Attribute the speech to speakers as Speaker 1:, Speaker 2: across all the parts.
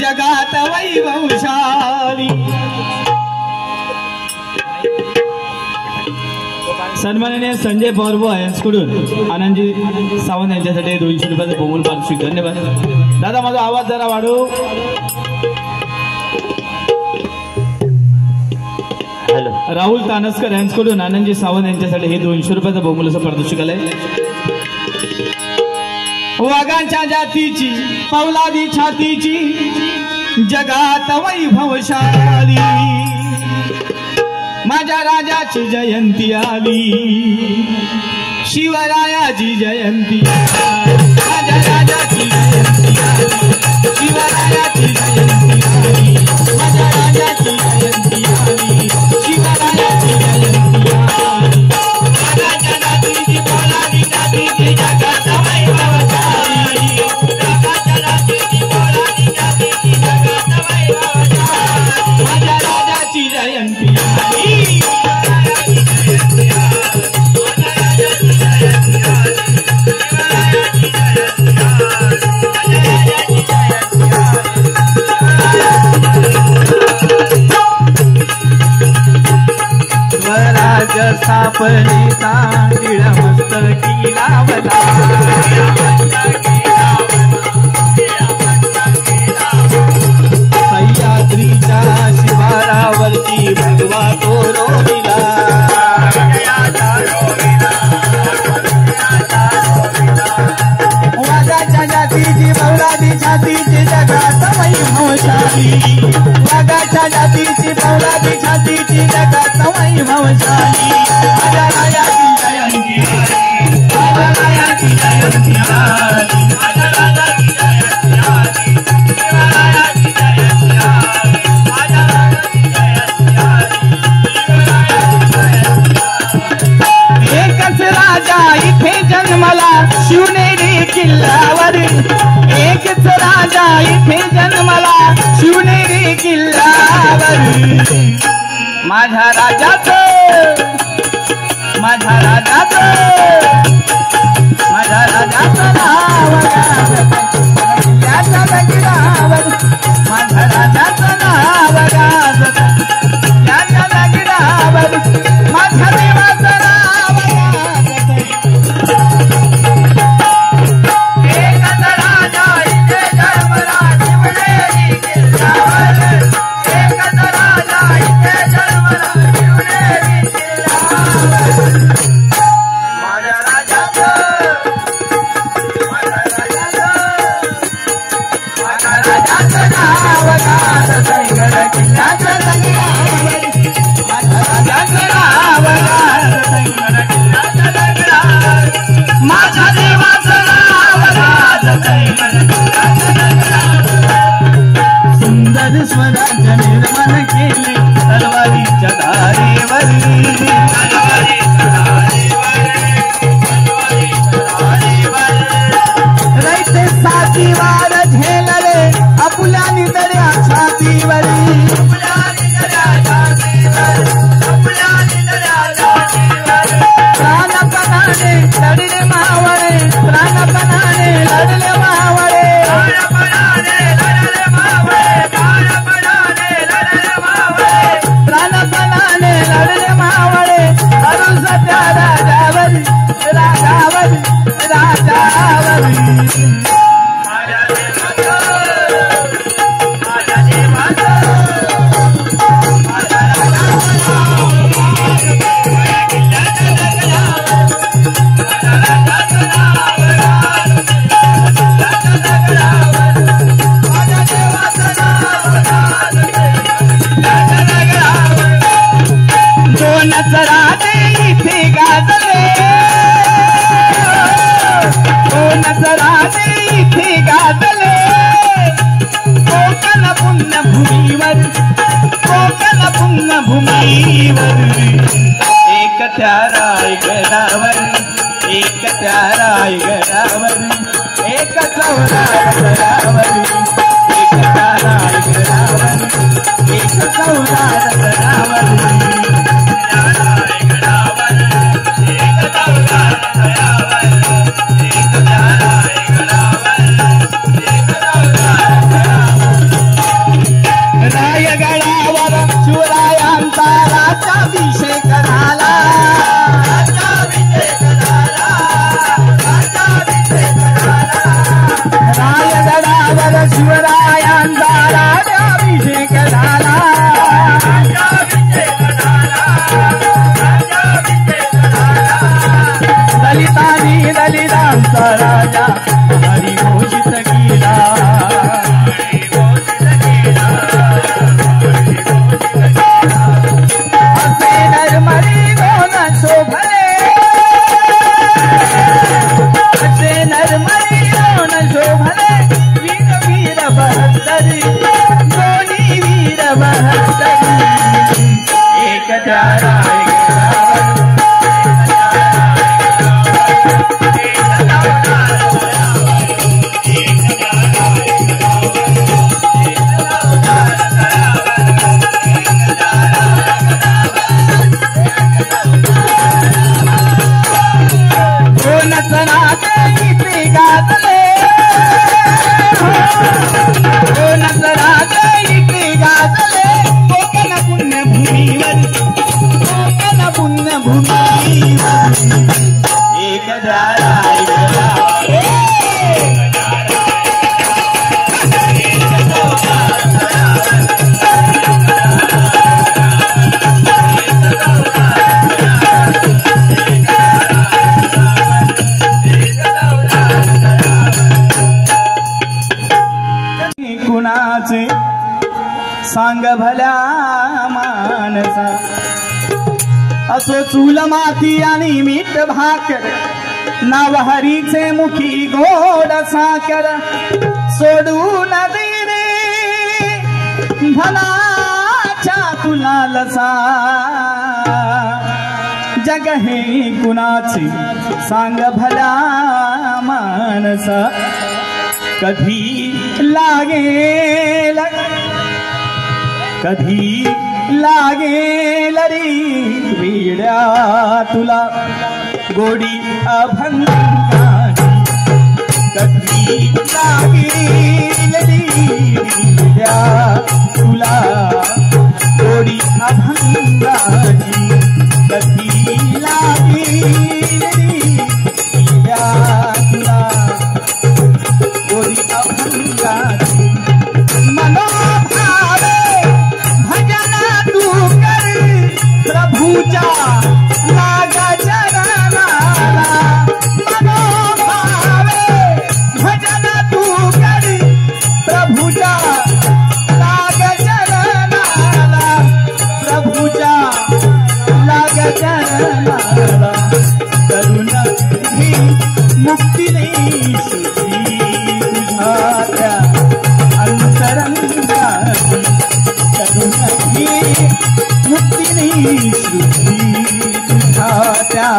Speaker 1: जगात वैभवशाली। सन्माननीय संजय पवार यांच्याकडून आनंदजी सावंत यांच्यासाठी 200 रुपयाचा बहुमूल्य पारितोषिक। धन्यवाद दादा। माझा आवाज जरा वाढव। राहुल तानसकर यांच्याकडून आनंदजी सावंत यांच्यासाठी हे 200 रुपयाचा बहुमूल्याचं पारितोषिक आलंय। वाघांच्या जातीची पौलादी छातीची जगात वैभवशाली। माझ्या राजाची जयंती आली, शिवरायाची जयंती आली। माझ्या राजाची जयंती आली, शिवरायाची जयंती आली। माझ्या राजाची जयंती आली, शिवरायाची जयंती आली। राजाच्या जातीची पौलादी छातीची जगात वैभवशाली। राजाच्या जातीची पौलादी छातीची जगात वैभवशाली। माझ्या राजाची जयंती आली। स्वराज स्थापनेचा टिळ मस्तकी लावला। सह्याद्रीच्या शिवारावरती भगवा तो रोविला। वाघाच्या जातीची पौलादी छातीची जगात वैभवशाली। वाघाच्या जातीची पौलादी छातीची जगात वैभवशाली। माझ्या राजाची जयंती आली, माझ्या राजाची जयंती आली। माझ्या राजाची जयंती आली, शिवरायाची जयंती आली। माझ्या राजाची जयंती आली, एकच राजा इथे जन्मला शिवनेरी किल्ल्यावर। एकच राजा इथे जन्मला शिवनेरी किल्ल्यावर। माझ्या राजाचं, माझ्या राजाचं, माझ्या राजाचं नाव किल्ल्याच्या दगडावर। माझ्या राजाचं नाव गाजत किल्ल्याच्या दगडावर। माझ्या देवाचं नाव गाजत। एकच राजा इथे जन्मला शिवनेरी किल्ल्यावर। एकच राजा इथे जन्मला शिवनेरी किल्ल्यावर। माझ्या राजाचं, माझ्या राजाचं, माझ्या राजाचं नाव गाजत गड किल्ल्याच्या दगडावर। माझ्या राजाचं नाव गाजत गड किल्ल्याच्या दगडावर। माझ्या देवाचं नाव गाजत गड किल्ल्याच्या दगडावर। सुंदर स्वराज्य निर्माण केले तलवारीच्या धारेवर। रयते साथीवार झेलले आपुल्या निदऱ्या छातीवर। प्राणपणाने लढले मावळे, प्राणपणाने लढले मावळे। प्राणपणाने लढले मावळे। अरुण सत्या राजावर, राजावर, राजावर। माझ्या देवाचं, माझ्या देवाचं, माझ्या राजाचं दोनच राजे इथे गाजले, दोनच राजे इथे गाजले। कोकण पुण्यभूमीवर, कोकण पुण्यभूमीवर। एक त्या रायगडावर, एक त्या रायगडावर, एक चौदार एक त्या रायगडावर, एक चौदार शिवरायांचा राज्याभिषेक झाला दलितांनी दलितांचा राजा हरी घोषित केला असे नरमरी दोन शोभले असे नरमरी दोन शोभले वीर वीर बहत्तरी दोन्ही वीर बहत्तरी एक त्याला सांग भल्या मानसा असो चूल माती आणि मीठ भाकर नाव हरीचे मुखी गोड साकर सोडून दे रे धनाच्या तुला लसा जग हे कुणाचे सांग भल्या मानसा कधी लागेल कधी लागेल रे वेड्या तुला गोडी अभंगाची कधी लागेल रे वेड्या तुला गोडी अभंगाची कधी लागेल रे वेड्या तुला गोडी अभंगाची मनोभावे भजन तू कर प्रभूचा लागा चरणाला मनोभावे भजन तू कर प्रभूचा लागा चरणाला प्रभूचा लागा चरणाला करुण ही मुक्ती नाही तुझ्या अंतरंगाची करुण मुक्ती नाही तुझ्या त्या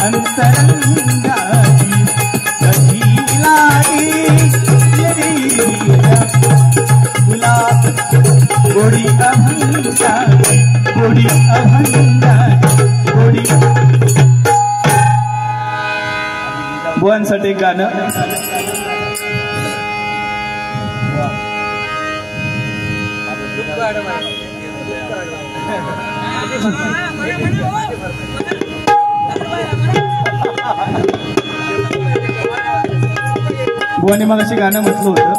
Speaker 1: अंतरंगाची कधी लागेल तुला गोडी अभंगाची गोडी अभंगाची गोडी बुवांसाठी गाणं बुवाने मग अशी गाणं म्हटलं होतं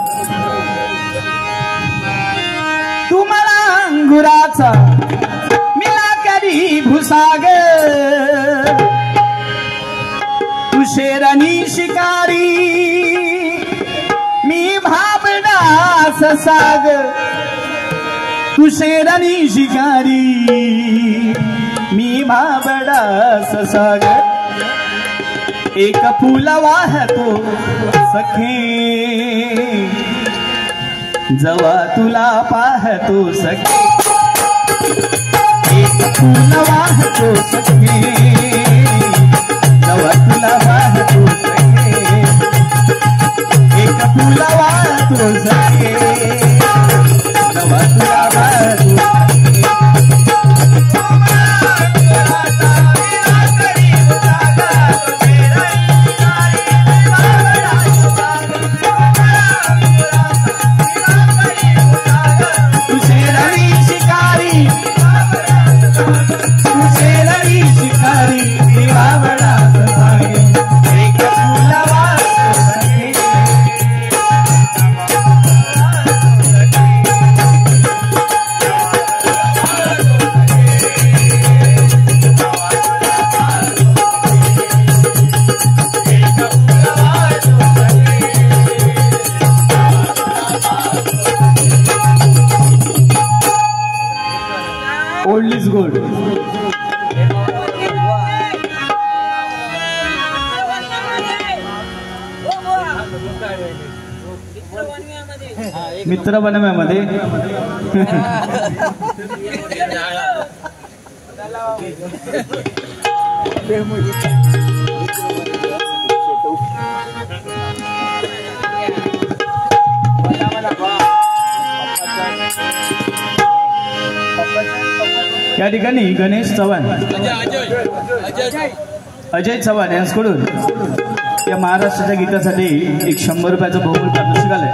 Speaker 1: तुम्हाला अंगुराचा मिला करी भुसाग तू शेरणी शिकारी मी भाबडा ससाग तू शेरणी शिकारी मी भाबडा ससाग एक फूल वाहतो सखे जवा तुला पाहतो सखे एक फूल वाहतो सखे जवा तुला पाहतो सखे एक फूल वाहतो सखे जवा तुला पाहतो गुड. मित्र बनव्यामध्ये या ठिकाणी गणेश चव्हाण, अजय चव्हाण यांच्याकडून या महाराष्ट्राच्या गीतासाठी एक 100 रुपयाचं बहुमूल्य पारितोषिक आलंय.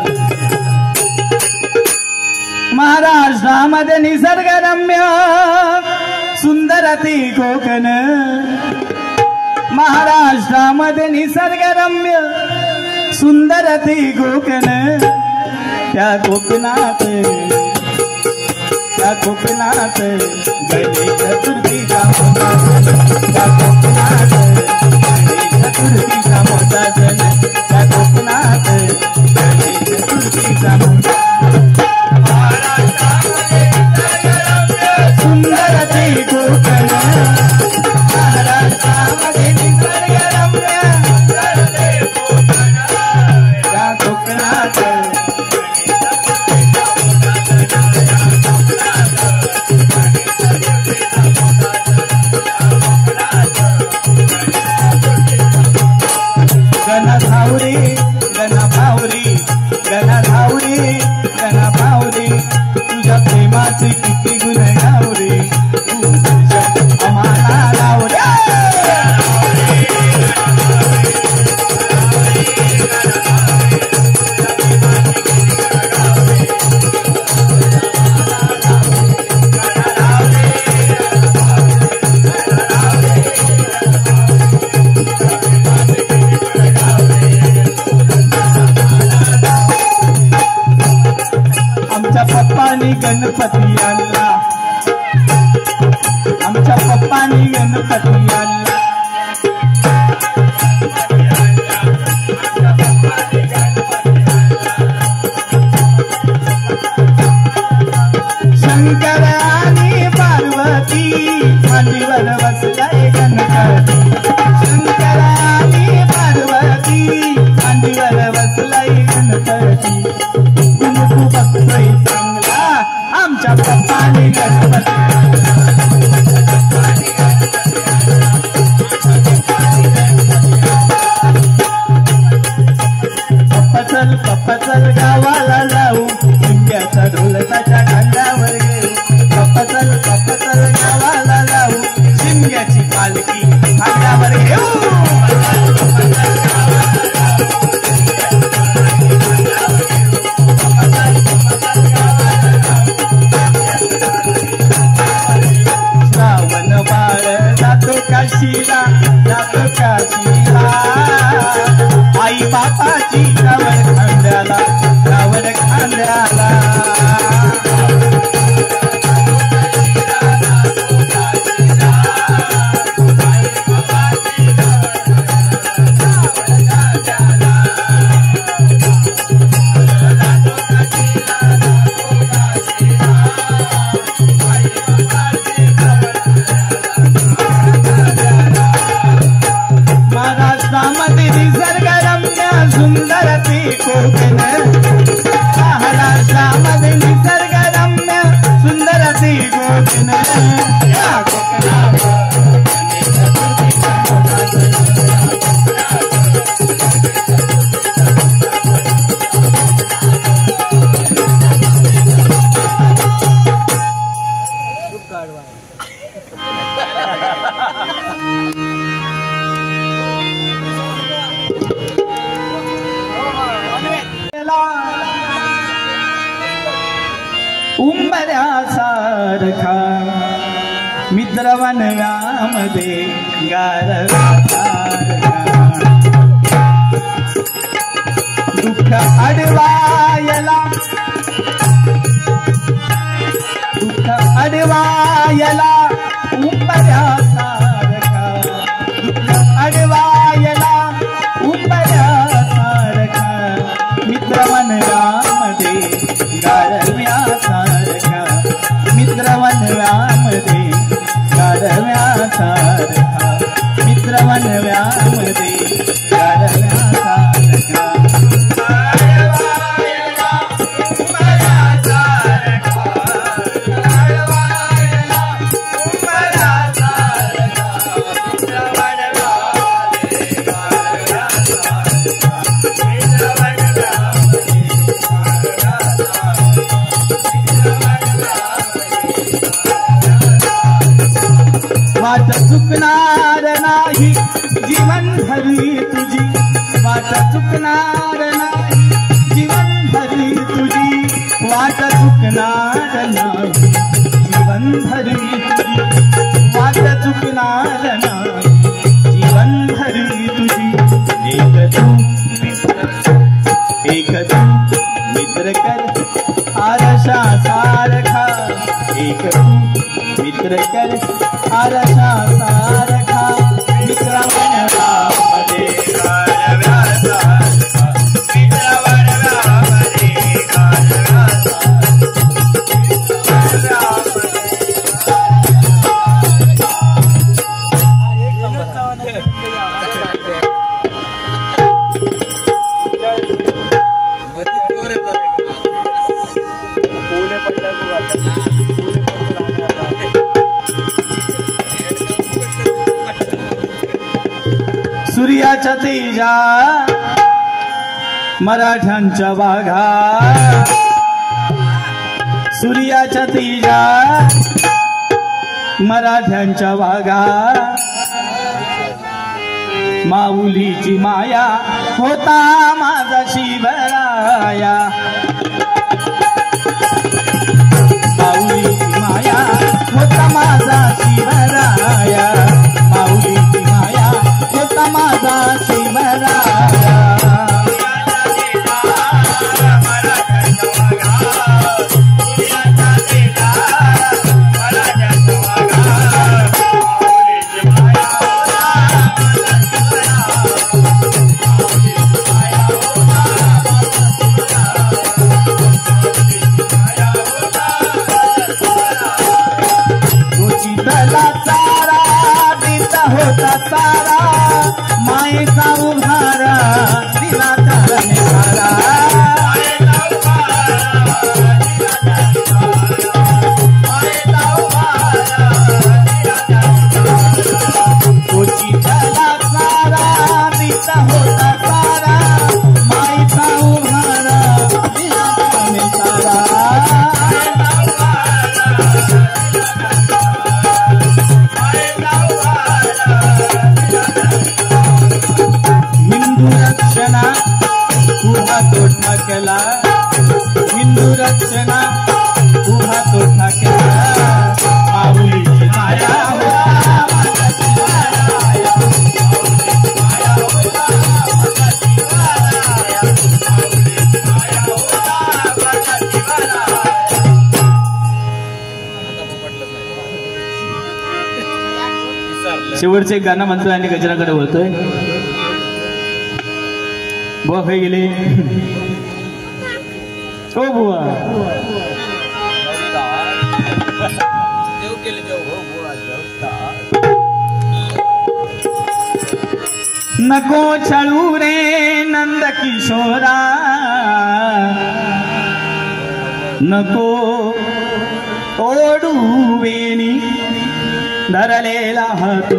Speaker 1: महाराष्ट्रामध्ये निसर्गरम्य सुंदर ती कोकण, महाराष्ट्रामध्ये निसर्गरम्य सुंदर ती कोकण, त्या कोकणात गणेश चतुर्थीचा मोठा सण, त्या कोकणात गणेश चतुर्थीचा मोठा सण, त्या कोकणात गणेश चतुर्थीचा मोठा सुंदर ते कोकण, महाराष्ट्रामध्ये निसर्गरम्य त्या कोकणात गणा भावरे तुझ्या प्रेमाचे किती गुण गावरे, तू आम्हाला लावरे. गणपती आणला, आमच्या पप्पानी गणपती आणला, शंकर आणि पार्वती मांडीवर बसलाय गणपती, शंकर आणि पार्वती मांडीवर बसलाय गणपती, कुंकू बघतोय चांगला आमच्या पप्पानी गणपती. पप्पा चल गावाला जाऊ, शिंग्याचा ढोल त्याच्या खांद्यावर घेऊ, पप्पा चल गावाला जाऊ, शिंग्याची पालखी खांद्यावर घेऊ. काशीला जातो काशीला, आई बापाची कावड खांद्याला, कावड खांद्याला. सुंदर ते कोकण, महाराष्ट्रामध्ये निसर्गरम्य सुंदर ते कोकण, या कोकणात उंबऱ्यासारखा मित्र वनव्यामध्ये गारव्यासारखा, दुःख अडवायला उंबऱ्यासारखा, दुःख अडवायला उंबऱ्यासारखा, मित्र वनव्यामध्ये गारव्यासारखा, मित्र वनव्यामध्ये वाट चुकणार नाही जीवन भरी तुझी वाट चुकणार नाही जीवन भरी तुझी एक तू मित्र कर आरशा सारखा एक तू मित्र कर आरशा सारखा मित्र बनवामध्ये सूर्याच्या तेजा मराठ्यांच्या वाघा सूर्याच्या तेजा मराठ्यांच्या वाघा माऊलीची माया होता माझा शिवराया माऊलीची माया होता माझा शिवराया माऊलीची माया होता माझा शिवराया होता सारा मायेचा उभारा दिला तारणे सारा कोचितला सारा दिला होता सारा मायेचा उभारा दिला तारणे सारा हिंदू रक्षणा उभा तो ठाकला हिंदू रक्षणा उभा तो ठाकला माऊलीची माया शेवटचे एक गाणं म्हणतोय आणि गजराकडे बोलतोय बुवा खाई गेले हो बुवा नको छळू रे नंद किशोरा नको ओढू वेणी धरलेला हात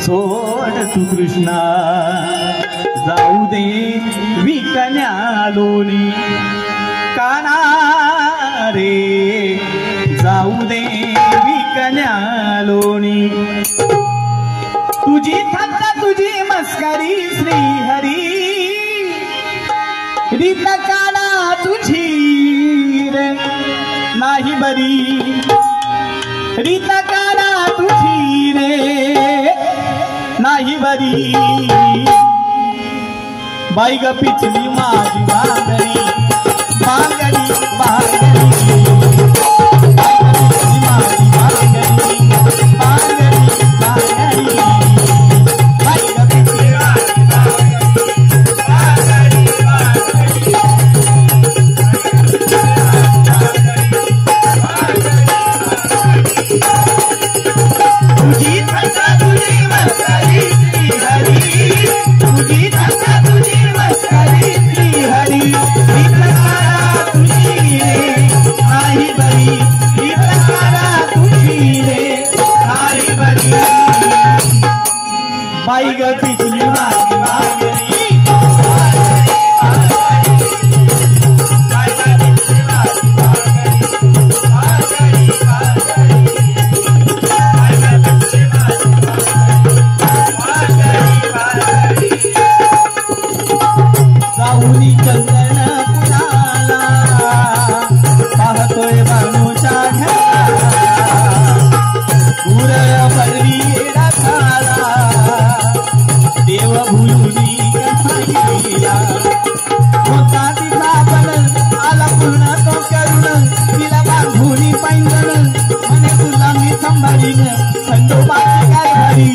Speaker 1: सोड तू कृष्णा जाऊ दे विकन्या लोणी काना रे जाऊ दे विकन्या लोणी तुझी थट्टा तुझी मस्करी श्री हरी रीत काना तुझी रे नाही बरी रीत काना तुझी रे नाही बरी बाई ग पिचली माझी बांगडी बांगडी बांगडी माझी बांगडी बांगडी बांगडी बाई ग पिचली तुझी थट्टा तुझी मस्करी श्री हरी तुझी थट्टा तुझी मस्करी श्री हरी
Speaker 2: पूर्ण तो करून तिला बांधुनी पैंजण म्हणे तुला मी सांभाळीन खंडोबाची कारभारी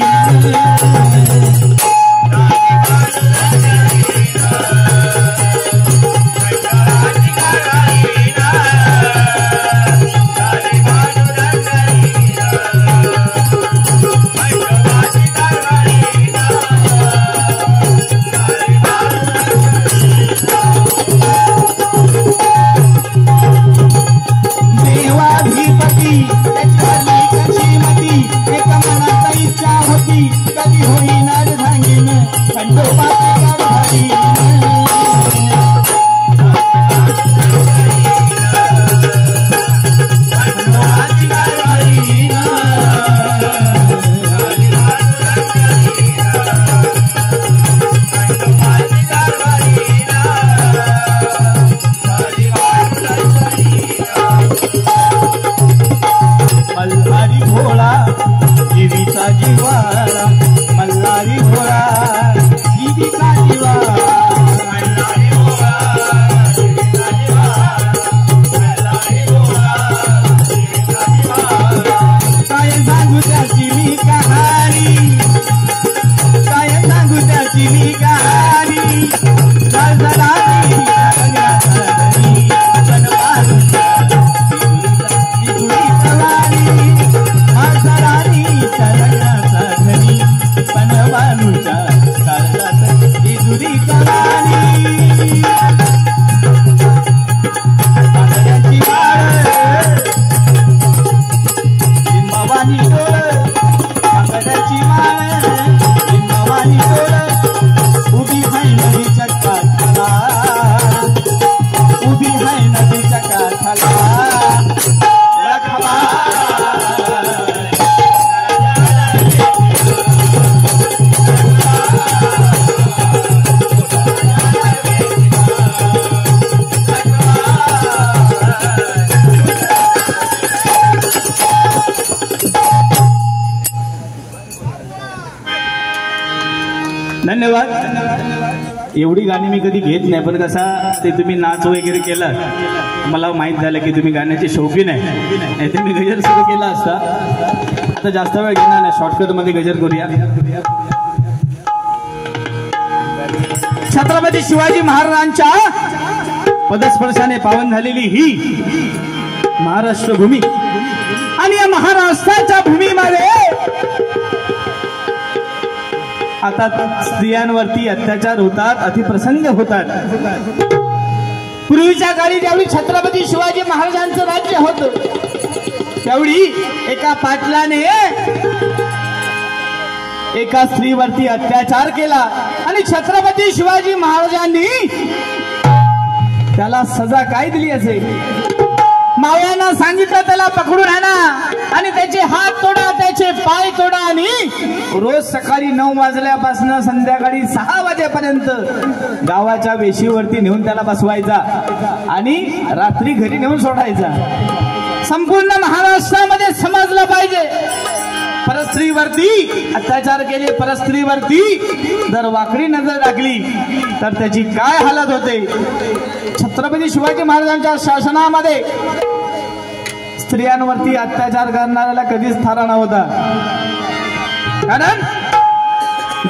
Speaker 1: धन्यवाद। एवढी गाणी मी कधी घेत नाही, पण कसा ते तुम्ही नाच वगैरे केला मला माहित झालं की तुम्ही गाण्याचे शौकीन आहे, नाही तर मी गजर सुरू केला असता। आता जास्त वेळ घेणार नाही, शॉर्टकट मध्ये गजर करूया। छत्रपती शिवाजी महाराजांच्या पदस्पर्शाने पावन झालेली ही महाराष्ट्र भूमी आणि या महाराष्ट्राच्या भूमीमध्ये आता स्त्रियांवरती अत्याचार होतात, अतिप्रसंग होतात। पूर्वीच्या काळी ज्यावेळी छत्रपती शिवाजी महाराजांचं राज्य होतं त्यावेळी एका पाटलाने एका स्त्रीवरती अत्याचार केला आणि छत्रपती शिवाजी महाराजांनी त्याला सजा काय दिली असेल? मावळ्यांना सांगितलं त्याला पकडून आणा आणि त्याचे हात तोडा, त्याचे पाय तोडा आणि रोज सकाळी 9 वाजल्यापासून संध्याकाळी 6 वाजेपर्यंत गावाच्या वेशीवरती नेऊन त्याला बसवायचा आणि रात्री घरी नेऊन सोडायचा। संपूर्ण महाराष्ट्रामध्ये समजलं पाहिजे, परस्त्रीवरती अत्याचार केले, परस्त्रीवरती जर वाकडी नजर टाकली तर त्याची काय हालत होते। छत्रपती शिवाजी महाराजांच्या शासनामध्ये स्त्रियांवरती अत्याचार करणाऱ्याला कधीच थारा नव्हता, कारण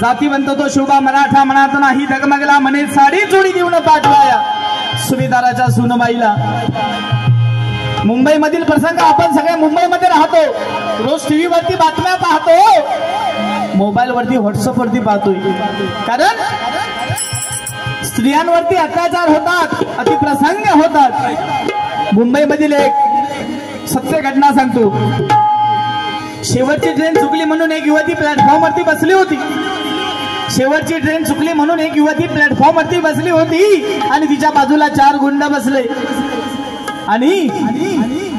Speaker 1: जातीवंत तो शोभा मराठा मनात नाही डगमगला, म्हणे साडी चोळी देऊन पाठवाया सुभेदाराच्या सुनबाईला। मुंबईमधील प्रसंग आपण सगळे मुंबईमध्ये राहतो, रोज टीव्ही वरती बातम्या पाहतो, मोबाईल वरती व्हॉट्सअप वरती पाहतोय, कारण स्त्रियांवरती अत्याचार होतात, अतिप्रसंग होतात। मुंबईमधील एक सत्य घटना सांगतो। शेवटची ट्रेन चुकली म्हणून एक युवती प्लॅटफॉर्म वरती बसली होती। शेवटची ट्रेन चुकली म्हणून एक युवती प्लॅटफॉर्म वरती बसली होती आणि तिच्या बाजूला 4 गुंड बसले आणि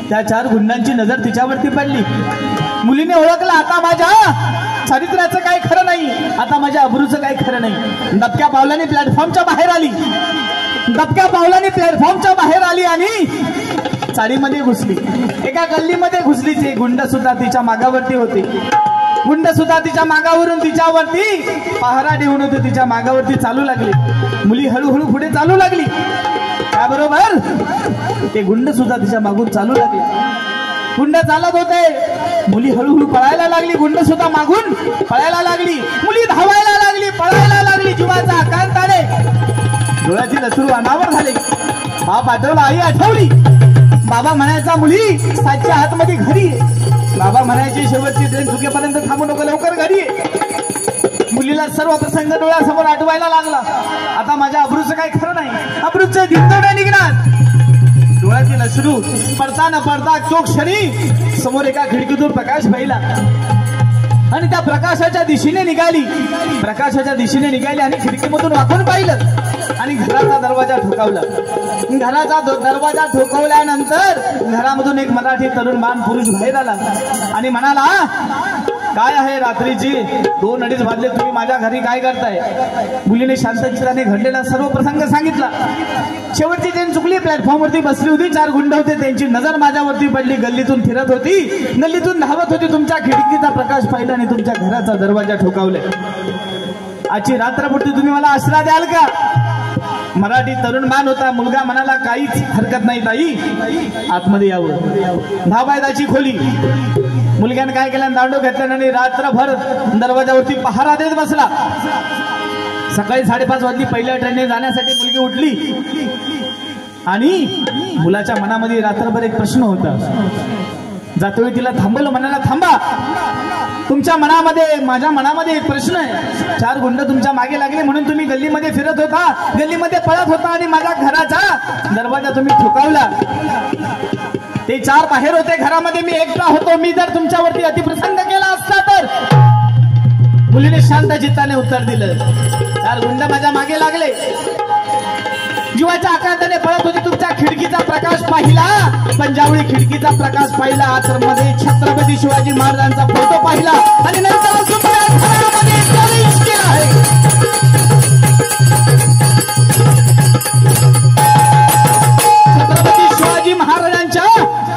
Speaker 1: त्या 4 गुंडांची नजर तिच्यावरती पडली। मुलीने ओळखलं, आता माझ्या चरित्राचं काही खरं नाही, आता माझ्या अब्रूचं काही खरं नाही। दबक्या पावलाने प्लॅटफॉर्मच्या बाहेर आली, दबक्या पावलाने प्लॅटफॉर्मच्या बाहेर आली आणि चाळीमध्ये घुसली, एका गल्लीमध्ये घुसली। ते गुंड सुद्धा तिच्या मागावरती होते, गुंड सुद्धा तिच्या मागावरून तिच्यावरती पहारा देऊन होते, तिच्या मागावरती चालू लागले। मुली हळूहळू पुढे चालू लागली, त्याबरोबर ते गुंड सुद्धा तिच्या मागून चालू लागले. गुंड चालत होते, मुली हळूहळू पळायला लागली, गुंड सुद्धा मागून पळायला लागली, मुली धावायला लागली, पळायला लागली. जीवाचा आकांताने डोळ्याची नसरू अनावर झाले. बाप आठवला, आई आठवली. बाबा म्हणायचा मुली सातच्या आतमध्ये घरी. बाबा म्हणायचे शेवटची ट्रेन चुकेपर्यंत थांबू नको, लवकर घरी. मुलीला सर्व प्रसंग डोळ्यासमोर आठवायला लागला. आता माझ्या अब्रूचं काही खरं नाही, अब्रूचं दिंडोडे निघणार. डोळ्याची नसरू पडता न पडता तो क्षणी समोर एका खिडकीतून प्रकाश पाहिला आणि त्या प्रकाशाच्या दिशेने निघाली. प्रकाशाच्या दिशेने निघाली आणि खिडकीमधून वाकून पाहिलं आणि घराचा दरवाजा ठोकावला. घराचा दरवाजा ठोकवल्यानंतर घरामधून एक मराठी तरुण बाण पुरुष बाहेर आला आणि म्हणाला, काय आहे रात्रीची 2-2:30 वाजले, तुम्ही माझ्या घरी काय करताय? मुलीने शांतचित्ताने घडलेला सर्व प्रसंग सांगितला. शेवटची ट्रेन चुकली, प्लॅटफॉर्मवरती बसली होती, 4 गुंड होते, त्यांची नजर माझ्यावरती पडली. गल्लीतून फिरत होती, गल्लीतून धावत होती, तुमच्या खिडकीचा प्रकाश पाहिला आणि तुमच्या घराचा दरवाजा ठोकावले. आजची रात्रपुरती तुम्ही मला आश्रय द्याल का? मराठी तरुण बाण होता. मुलगा म्हणाला, काहीच हरकत नाही ताई, आतमध्ये यावं. धाबायदाची खोली. मुलग्याने काय केलं, दांडो घेतला आणि रात्रभर दरवाजावरती पहारा देत बसला. सकाळी 5:30 वाजली, पहिल्या ट्रेनने जाण्यासाठी मुलगी उठली आणि मुलाच्या मनामध्ये रात्रभर एक प्रश्न होता. जातोवेळी तिला थांबवलं, म्हणाला, थांबा, तुमच्या मनामध्ये माझ्या मनामध्ये एक प्रश्न आहे. 4 गुंड तुमच्या मागे लागले म्हणून तुम्ही गल्लीमध्ये फिरत होता, गल्लीमध्ये पळत होता आणि माझ्या घराचा दरवाजा तुम्ही ठोकावला. ते 4 बाहेर होते, घरामध्ये मी एकटा होतो. मी जर तुमच्यावरती अतिप्रसंग केला असता तर? मुलीने शांत चित्ताने उत्तर दिलं, 4 गुंड माझ्या मागे लागले, जीवाच्या आकांताने पळत होते, तुमच्या खिडकीचा प्रकाश पाहिला. पण ज्यावेळी खिडकीचा प्रकाश पाहिला, आतमध्ये छत्रपती शिवाजी महाराजांचा फोटो पाहिला आणि नंतर प्रवेश केला आहे. छत्रपती शिवाजी महाराजांच्या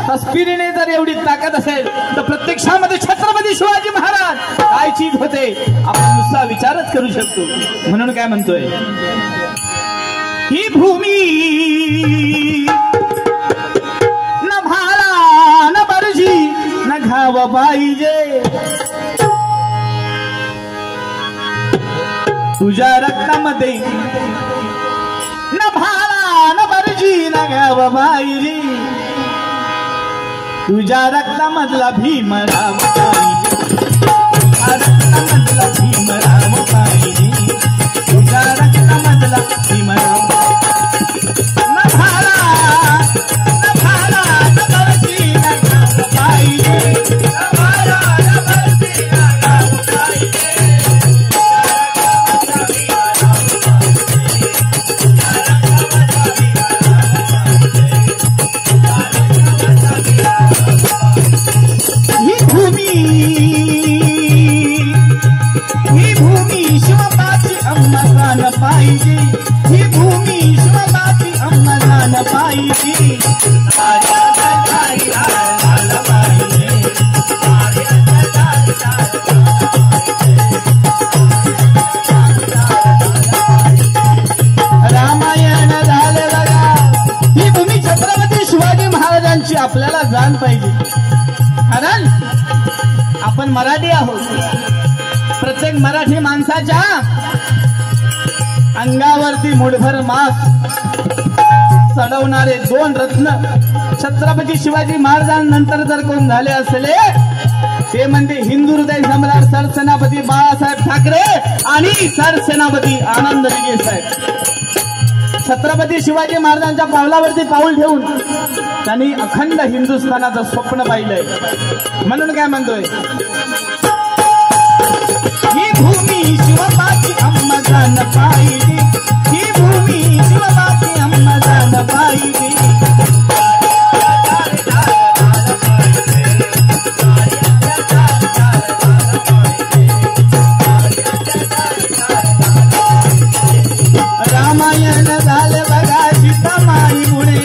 Speaker 1: तस्वीरीने जर एवढी ताकद असेल तर प्रत्यक्षामध्ये छत्रपती शिवाजी महाराज काय चीज होते आपण नुसता विचारच करू शकतो. म्हणून काय म्हणतोय, ही भूमी न भाला न बरजी न घाव पाहिजे, तुझ्या रक्तामध्ये न भाला न बरजी न घाव पाहिजे, तुझ्या रक्तामधला भीमराव पाहिजे, तुझ्या रक्तामधला भीमराव पाहिजे, तुझ्या रक्तामधला भीमराव. न भाला न भाला न बरजी न घाव पाहिजे, न भाला न बरजी न घाव पाहिजे, ही भूमी शिवबाची अंमलान पाहिजे, ही भूमी शिवबाची अंमलान पाहिजे, रामायण झालं बघा. ही भूमी छत्रपती शिवाजी महाराजांची आपल्याला जाण पाहिजे, कारण आपण मराठी आहोत. प्रत्येक मराठी माणसाच्या अंगावरती मुठभर मांस चढवणारे 2 रत्न छत्रपती शिवाजी महाराजांनंतर जर कोण झाले असले ते म्हणजे हिंदू हृदय सम्राट सरसेनापती बाळासाहेब ठाकरे आणि सरसेनापती आनंद विजय साहेब. छत्रपती शिवाजी महाराजांच्या पावलावरती पाऊल ठेवून त्यांनी अखंड हिंदुस्थानाचं स्वप्न पाहिलंय. म्हणून काय म्हणतोय, ही भूमी शिवबाची अंमलान पाहिजे, ही भूमी शिवबाची अंमलान पाहिजे, रामायण झाले बघा सीतामाईमुळे,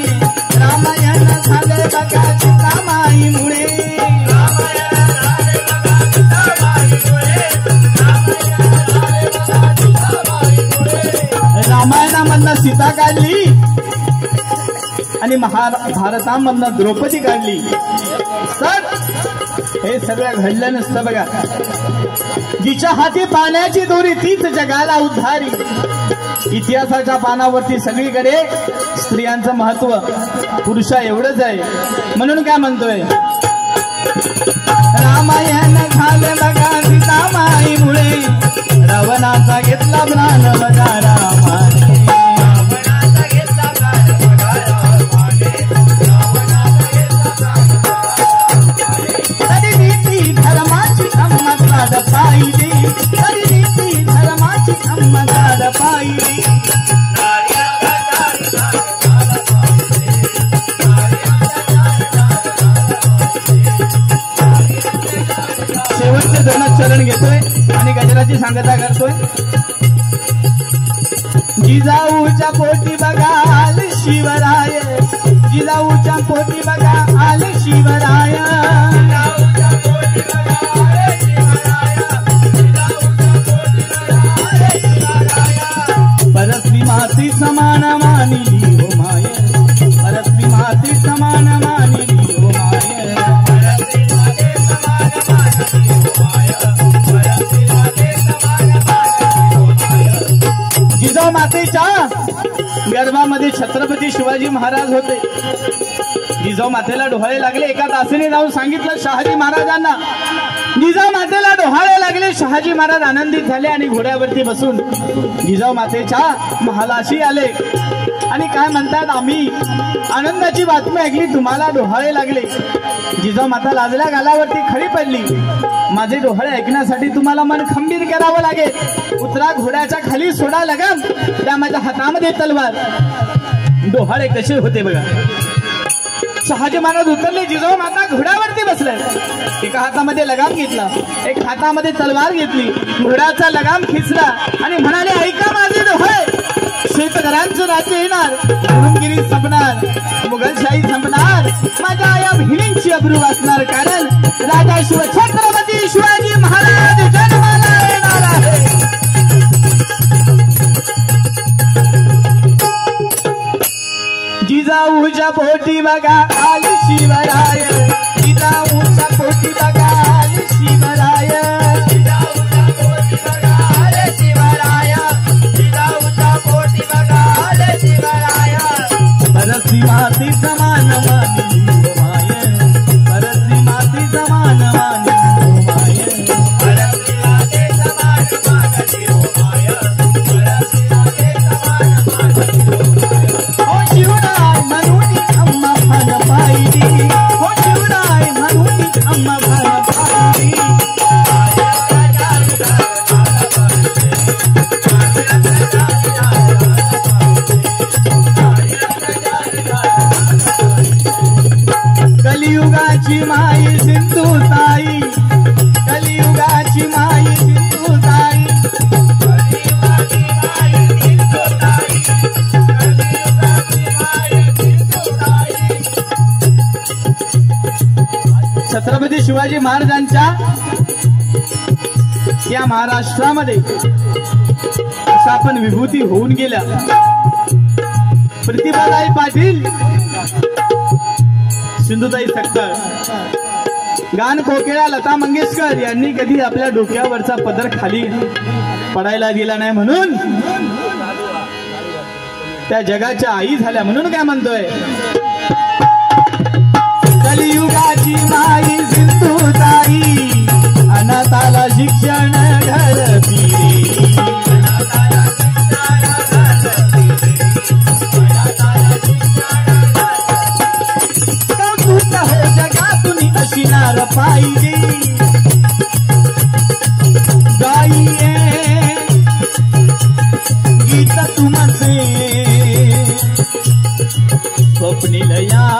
Speaker 1: रामायण झाले बघा सीतामाईमुळे, रामायणामधनं सीता काढली आणि महाभारतामधनं द्रौपदी काढली तर हे सगळं घडलं नसतं बघा. जिच्या हाती पाण्याची दोरी तीच जगाला उद्धारी. इतिहासाच्या पानावरती सगळीकडे स्त्रियांचं महत्व पुरुषा एवढंच आहे. म्हणून काय म्हणतोय, रामायण झाले बघा सीतामाईमुळे, रावणाचा घेतला प्राण बघा रामाने. तरी नीती धर्माची अंमलात पाहिली, तरी नीती धर्माची अंमलात पाहिली. शेवटचे दोनच चरण घेतोय आणि गजराची सांगता करतोय. जिजाऊच्या पोटी बघा आले शिवराय, जिजाऊच्या पोटी बघा आले शिवराय. परस्त्री माती समान मानिली हो माय, परस्त्री माती समान मानिली हो माय. जिजाऊ मातेच्या गर्भामध्ये छत्रपती शिवाजी महाराज होते. जिजाऊ मातेला डोहाळे लागले. एका दासीने जाऊन सांगितलं शहाजी महाराजांना. जिजाऊ मातेला डोहाळे लागले. शहाजी महाराज आनंदित झाले आणि घोड्यावरती बसून जिजाऊ मातेच्या महालाशी आले आणि काय म्हणतात, आम्ही आनंदाची बातमी ऐकली, तुम्हाला डोहाळे लागले. जिजाऊ माता लाजल्या गालावरती खडी पडली. माझे डोहाळे ऐकण्यासाठी तुम्हाला मन खंबीर करावं लागेल. उतरा घोड्याच्या खाली, सोडा लगाम, त्या माझ्या हातामध्ये तलवार. डोहाळे कसे होते बघा. शहाजी महाराज उतरले. जिजाऊ माता घोड्यावरती बसल्या. एका हातामध्ये लगाम घेतला, एक हातामध्ये तलवार घेतली. घोड्याचा लगाम खिचला आणि म्हणाले, ऐका माझे डोहाळे, शेतकऱ्यांचं राज्य येणार, गुरुगिरी संपणार, मुघलशाही संपणार, माझ्या या बहिणींची अब्रू वाचणार. कारण राजा छत्रपती शिवाजी महाराज जन्माला येणार आहे. जिजाऊच्या पोटी बघा आली शिवराय, जिजाऊच्या पोटी बघा आली शिवराय. जिजाऊच्या पोटी बघा आले शिवराय, जिजाऊच्या पोटी बघा आले शिवराय. परस्त्री माती समान मानिली हो माय, परस्त्री माती समान मानिली हो माय. परस्त्री माती समान मानिली हो माय, परस्त्री माती समान मानिली हो माय. हो शिवराय म्हणून अम्मा भान पाहिली, हो शिवराय म्हणून अम्मा भान पाहिली. कलियुगाची माई सिंधुताई, कलियुगाची माई सिंधुताई, कलियुगाची माई सिंधुताई, कलियुगाची माई सिंधुताई. छत्रपती शिवाजी महाराजांच्या या महाराष्ट्रामध्ये अशा आपण विभूती होऊन गेल्या. प्रतिभाताई पाटील, सिंधुताई सक्कर, गान कोकिळा लता मंगेशकर यांनी कधी आपल्या डोक्यावरचा पदर खाली पडायला दिला नाही. म्हणून त्या जगाच्या आई झाल्या. म्हणून काय म्हणतोय, कलियुगाची माई सिंधुताई, अनाथाला शिक्षण घडती. कौतुक हो जगातून अशिनार पाहिजे. गाईये गीत तुमचे स्वप्नील या